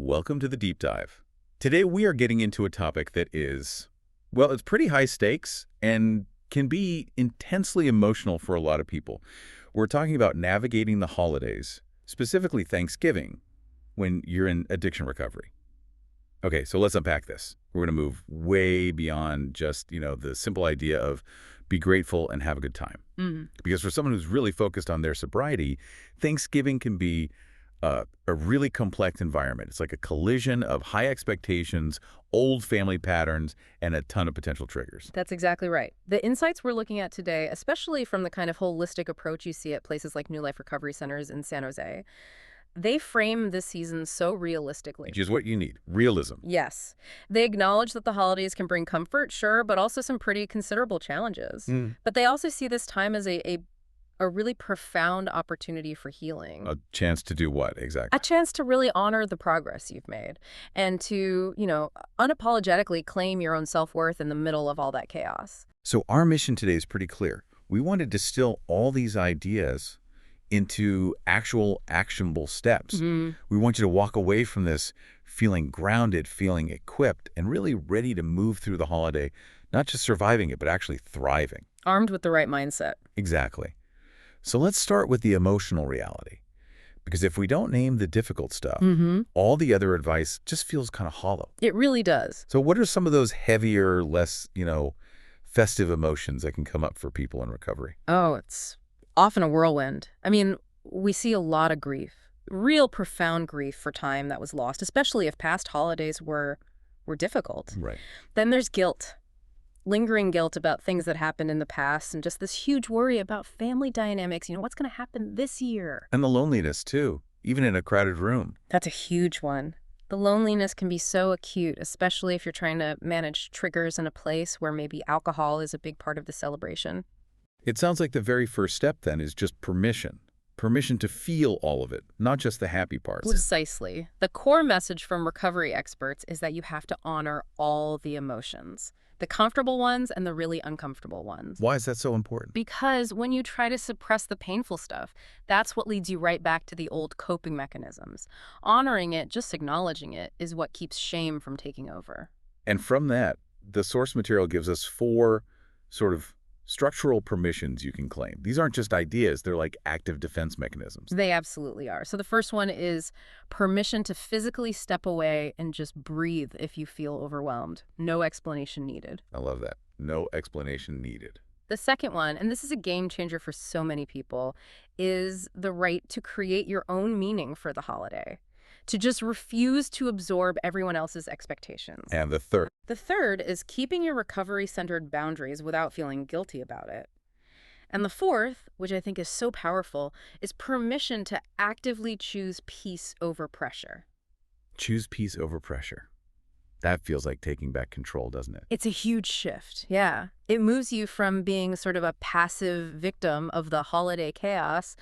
Welcome to the Deep Dive. Today we are getting into a topic that is, well, it's pretty high stakes and can be intensely emotional for a lot of people. We're talking about navigating the holidays, specifically Thanksgiving, when you're in addiction recovery. Okay, so let's unpack this. We're going to move way beyond just, the simple idea of be grateful and have a good time. Because for someone who's really focused on their sobriety, Thanksgiving can be a really complex environment. It's like a collision of high expectations, old family patterns, and a ton of potential triggers. That's exactly right. The insights we're looking at today, especially from the kind of holistic approach you see at places like New Life Recovery Centers in San Jose, they frame this season so realistically. Which is what you need, realism. Yes. They acknowledge that the holidays can bring comfort, sure, but also some pretty considerable challenges. But they also see this time as a really profound opportunity for healing. A chance to do what, exactly? A chance to really honor the progress you've made and to, unapologetically claim your own self-worth in the middle of all that chaos. So our mission today is pretty clear. We want to distill all these ideas into actual actionable steps. We want you to walk away from this feeling grounded, feeling equipped, and really ready to move through the holiday, not just surviving it, but actually thriving. Armed with the right mindset. Exactly. So let's start with the emotional reality. Because if we don't name the difficult stuff, all the other advice just feels kind of hollow. It really does. So what are some of those heavier, less, festive emotions that can come up for people in recovery? Oh, it's often a whirlwind. I mean, we see a lot of grief, real profound grief for time that was lost, especially if past holidays were difficult. Right. Then there's guilt. Lingering guilt about things that happened in the past and just this huge worry about family dynamics. What's going to happen this year? And the loneliness, too, even in a crowded room. That's a huge one. The loneliness can be so acute, especially if you're trying to manage triggers in a place where maybe alcohol is a big part of the celebration. It sounds like the very first step, then, is just permission. Permission to feel all of it, not just the happy parts. Precisely. The core message from recovery experts is that you have to honor all the emotions. The comfortable ones and the really uncomfortable ones. Why is that so important? Because when you try to suppress the painful stuff, that's what leads you right back to the old coping mechanisms. Honoring it, just acknowledging it, is what keeps shame from taking over. And from that, the source material gives us 4 sort of structural permissions you can claim. These aren't just ideas, they're like active defense mechanisms. They absolutely are. So the first one is permission to physically step away and just breathe if you feel overwhelmed. No explanation needed. I love that. No explanation needed. The second one, and this is a game changer for so many people, is the right to create your own meaning for the holiday. To just refuse to absorb everyone else's expectations. And the third? The third is keeping your recovery-centered boundaries without feeling guilty about it. And the fourth, which I think is so powerful, is permission to actively choose peace over pressure. Choose peace over pressure. That feels like taking back control, doesn't it? It's a huge shift, yeah. It moves you from being sort of a passive victim of the holiday chaos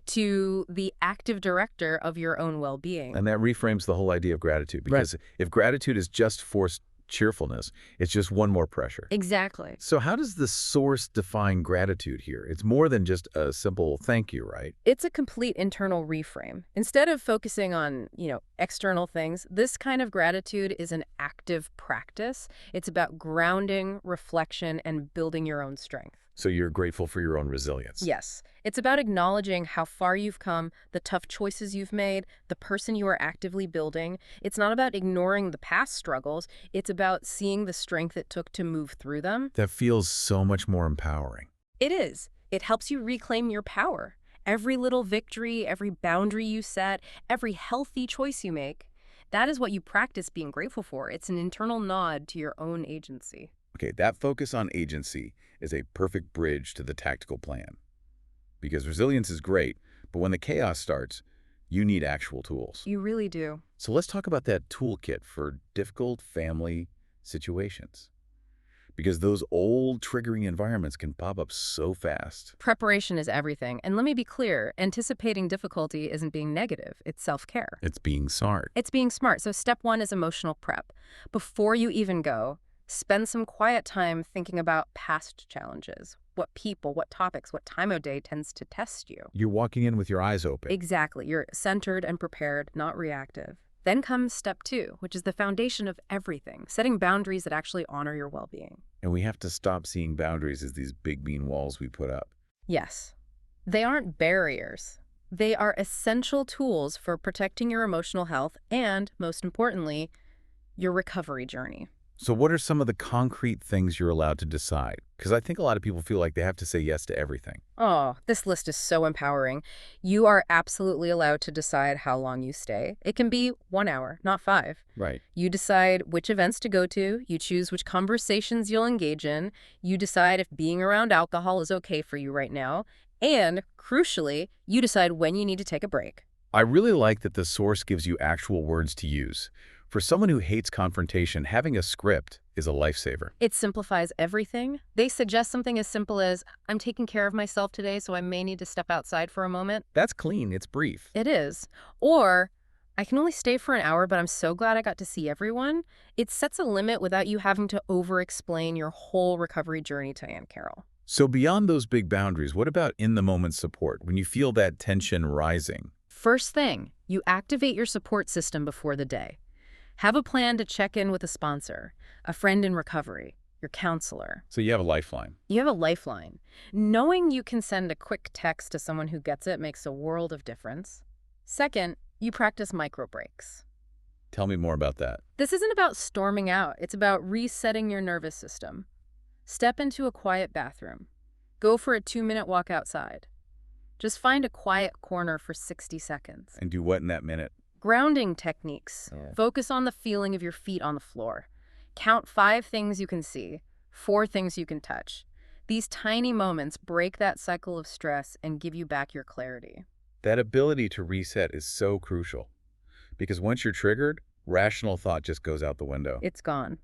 to the active director of your own well-being. And that reframes the whole idea of gratitude. Because if gratitude is just forced cheerfulness, it's just one more pressure. Exactly. So how does the source define gratitude here? It's more than just a simple thank you, right? It's a complete internal reframe. Instead of focusing on, external things, this kind of gratitude is an active practice. It's about grounding, reflection, and building your own strength. So you're grateful for your own resilience. Yes. It's about acknowledging how far you've come, the tough choices you've made, the person you are actively building. It's not about ignoring the past struggles. It's about seeing the strength it took to move through them. That feels so much more empowering. It is. It helps you reclaim your power. Every little victory, every boundary you set, every healthy choice you make, that is what you practice being grateful for. It's an internal nod to your own agency. Okay, that focus on agency is a perfect bridge to the tactical plan. Because resilience is great, but when the chaos starts, you need actual tools. You really do. So let's talk about that toolkit for difficult family situations. Because those old triggering environments can pop up so fast. Preparation is everything. And let me be clear, anticipating difficulty isn't being negative. It's self-care. It's being smart. It's being smart. So step 1 is emotional prep. Before you even go, spend some quiet time thinking about past challenges. What people, what topics, what time of day tends to test you. You're walking in with your eyes open. Exactly. You're centered and prepared, not reactive. Then comes step 2, which is the foundation of everything, setting boundaries that actually honor your well-being. And we have to stop seeing boundaries as these big mean walls we put up. Yes, they aren't barriers. They are essential tools for protecting your emotional health and, most importantly, your recovery journey. So what are some of the concrete things you're allowed to decide? Because I think a lot of people feel like they have to say yes to everything. Oh, this list is so empowering. You are absolutely allowed to decide how long you stay. It can be 1 hour, not 5. Right. You decide which events to go to. You choose which conversations you'll engage in. You decide if being around alcohol is okay for you right now. And, crucially, you decide when you need to take a break. I really like that the source gives you actual words to use. For someone who hates confrontation, having a script is a lifesaver. It simplifies everything. They suggest something as simple as, I'm taking care of myself today, so I may need to step outside for a moment. That's clean. It's brief. It is. Or, I can only stay for an hour, but I'm so glad I got to see everyone. It sets a limit without you having to over-explain your whole recovery journey to Aunt Carol. So beyond those big boundaries, what about in-the-moment support when you feel that tension rising? First thing, you activate your support system before the day. Have a plan to check in with a sponsor, a friend in recovery, your counselor. So you have a lifeline. You have a lifeline. Knowing you can send a quick text to someone who gets it makes a world of difference. Second, you practice micro breaks. Tell me more about that. This isn't about storming out. It's about resetting your nervous system. Step into a quiet bathroom. Go for a 2-minute walk outside. Just find a quiet corner for 60 seconds. And do what in that minute? Grounding techniques. Yeah. Focus on the feeling of your feet on the floor. Count 5 things you can see, 4 things you can touch. These tiny moments break that cycle of stress and give you back your clarity. That ability to reset is so crucial. Because once you're triggered, rational thought just goes out the window. It's gone.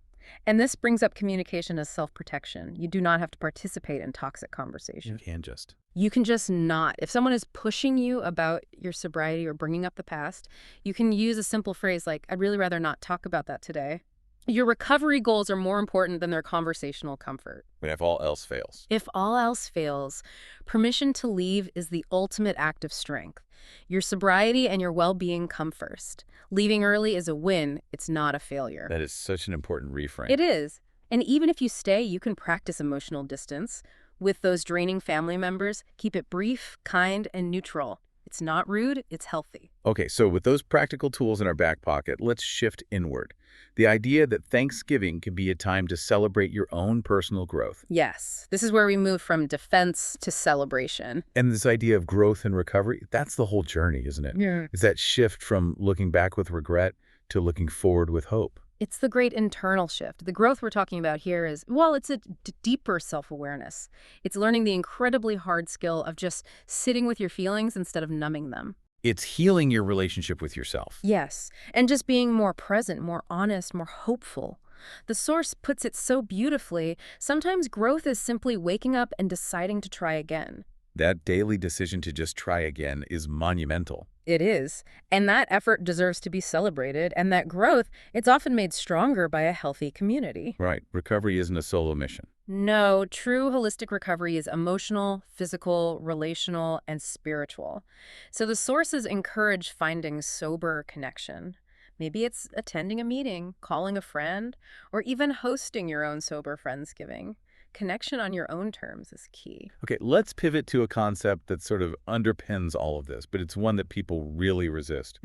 And this brings up communication as self-protection. You do not have to participate in toxic conversation. You can just. You can just not. If someone is pushing you about your sobriety or bringing up the past, you can use a simple phrase like, I'd really rather not talk about that today. Your recovery goals are more important than their conversational comfort. But if all else fails. If all else fails, permission to leave is the ultimate act of strength. Your sobriety and your well-being come first. Leaving early is a win. It's not a failure. That is such an important reframe. It is. And even if you stay, you can practice emotional distance. With those draining family members, keep it brief, kind, and neutral. It's not rude, it's healthy. Okay, so with those practical tools in our back pocket, let's shift inward. The idea that Thanksgiving can be a time to celebrate your own personal growth. Yes, this is where we move from defense to celebration. And this idea of growth and recovery, that's the whole journey, isn't it? Yeah. It's that shift from looking back with regret to looking forward with hope. It's the great internal shift. The growth we're talking about here is, well, it's a deeper self-awareness. It's learning the incredibly hard skill of just sitting with your feelings instead of numbing them. It's healing your relationship with yourself. Yes, and just being more present, more honest, more hopeful. The source puts it so beautifully, sometimes growth is simply waking up and deciding to try again. That daily decision to just try again is monumental. It is, and that effort deserves to be celebrated, and that growth, it's often made stronger by a healthy community. Right. Recovery isn't a solo mission. No, true holistic recovery is emotional, physical, relational, and spiritual. So the sources encourage finding sober connection. Maybe it's attending a meeting, calling a friend, or even hosting your own sober Friendsgiving. Connection on your own terms is key. Okay, let's pivot to a concept that sort of underpins all of this, but it's one that people really resist.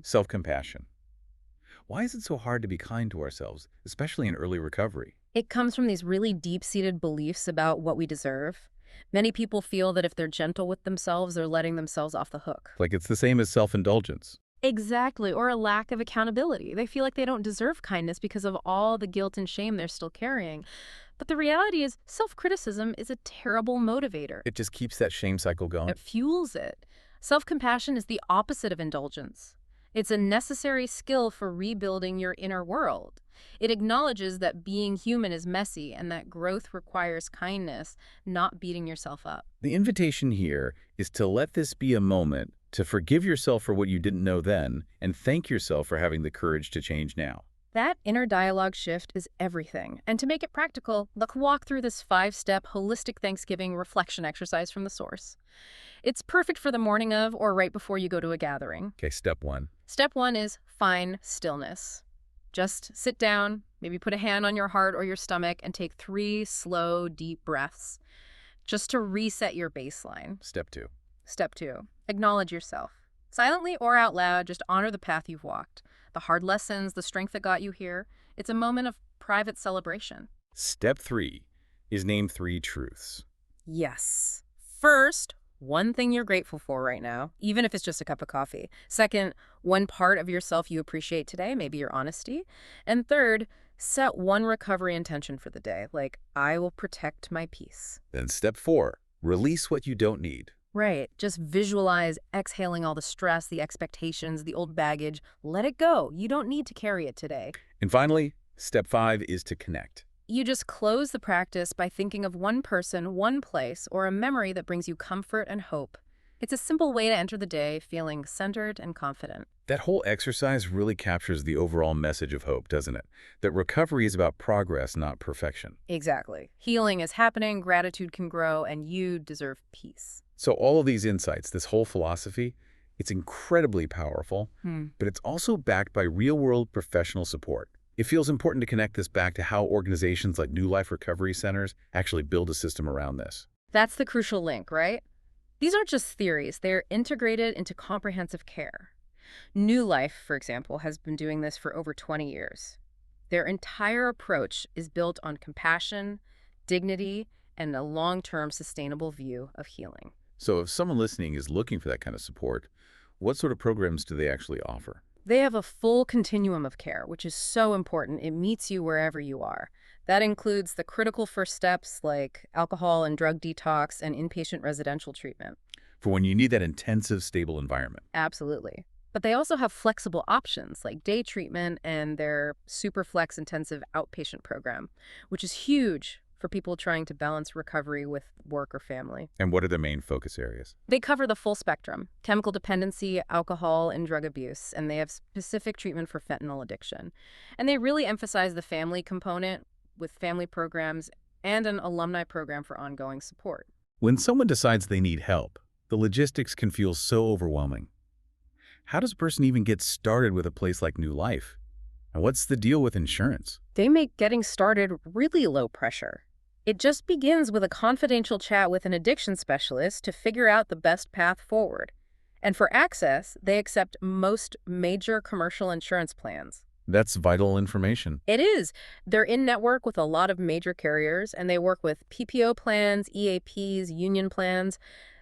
Self-compassion. Why is it so hard to be kind to ourselves, especially in early recovery? It comes from these really deep-seated beliefs about what we deserve. Many people feel that if they're gentle with themselves, they're letting themselves off the hook. Like it's the same as self-indulgence. Exactly, or a lack of accountability. They feel like they don't deserve kindness because of all the guilt and shame they're still carrying. But the reality is, self-criticism is a terrible motivator. It just keeps that shame cycle going. It fuels it. Self-compassion is the opposite of indulgence. It's a necessary skill for rebuilding your inner world. It acknowledges that being human is messy and that growth requires kindness, not beating yourself up. The invitation here is to let this be a moment to forgive yourself for what you didn't know then and thank yourself for having the courage to change now. That inner dialogue shift is everything. And to make it practical, let's walk through this 5-step holistic Thanksgiving reflection exercise from the source. It's perfect for the morning of or right before you go to a gathering. Okay, step 1. Step one is find stillness. Just sit down, maybe put a hand on your heart or your stomach, and take 3 slow, deep breaths just to reset your baseline. Step 2. Step two, acknowledge yourself. Silently or out loud, just honor the path you've walked, the hard lessons, the strength that got you here. It's a moment of private celebration. Step 3 is name 3 truths. Yes. First, one thing you're grateful for right now, even if it's just a cup of coffee. Second, one part of yourself you appreciate today, maybe your honesty. And third, set one recovery intention for the day, like, I will protect my peace. Then step 4, release what you don't need. Right. Just visualize exhaling all the stress, the expectations, the old baggage. Let it go. You don't need to carry it today. And finally, step 5 is to connect. You just close the practice by thinking of one person, one place, or a memory that brings you comfort and hope. It's a simple way to enter the day feeling centered and confident. That whole exercise really captures the overall message of hope, doesn't it? That recovery is about progress, not perfection. Exactly. Healing is happening, gratitude can grow, and you deserve peace. So all of these insights, this whole philosophy, it's incredibly powerful, but it's also backed by real-world professional support. It feels important to connect this back to how organizations like New Life Recovery Centers actually build a system around this. That's the crucial link, right? These aren't just theories. They're integrated into comprehensive care. New Life, for example, has been doing this for over 20 years. Their entire approach is built on compassion, dignity, and a long-term sustainable view of healing. So if someone listening is looking for that kind of support, what sort of programs do they actually offer? They have a full continuum of care, which is so important. It meets you wherever you are. That includes the critical first steps like alcohol and drug detox and inpatient residential treatment. For when you need that intensive, stable environment. Absolutely. But they also have flexible options like day treatment and their Superflex intensive outpatient program, which is huge for people trying to balance recovery with work or family. And what are the main focus areas? They cover the full spectrum: chemical dependency, alcohol, and drug abuse, and they have specific treatment for fentanyl addiction. And they really emphasize the family component with family programs and an alumni program for ongoing support. When someone decides they need help, the logistics can feel so overwhelming. How does a person even get started with a place like New Life? And what's the deal with insurance? They make getting started really low pressure. It just begins with a confidential chat with an addiction specialist to figure out the best path forward. And for access, they accept most major commercial insurance plans. That's vital information. It is. They're in network with a lot of major carriers, and they work with PPO plans, EAPs, union plans.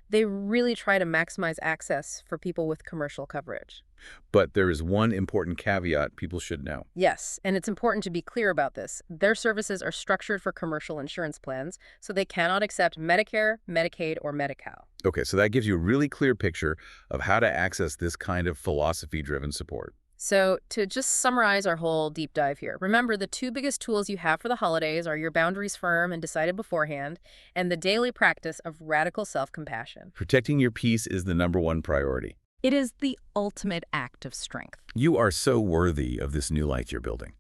They really try to maximize access for people with commercial coverage. But there is one important caveat people should know. Yes, and it's important to be clear about this. Their services are structured for commercial insurance plans, so they cannot accept Medicare, Medicaid, or Medi-Cal. Okay, so that gives you a really clear picture of how to access this kind of philosophy-driven support. So to just summarize our whole deep dive here, remember the 2 biggest tools you have for the holidays are your boundaries firm and decided beforehand, and the daily practice of radical self-compassion. Protecting your peace is the #1 priority. It is the ultimate act of strength. You are so worthy of this new life you're building.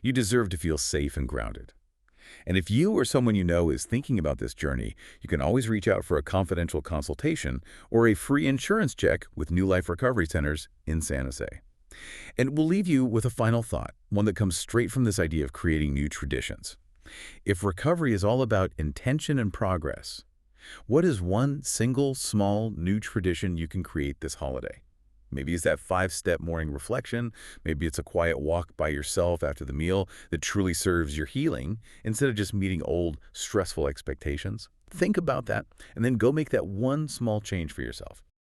You deserve to feel safe and grounded. And if you or someone you know is thinking about this journey, you can always reach out for a confidential consultation or a free insurance check with New Life Recovery Centers in San Jose. And we'll leave you with a final thought, one that comes straight from this idea of creating new traditions. If recovery is all about intention and progress, what is one single, small, new tradition you can create this holiday? Maybe it's that 5-step morning reflection. Maybe it's a quiet walk by yourself after the meal that truly serves your healing instead of just meeting old, stressful expectations. Think about that and then go make that one small change for yourself.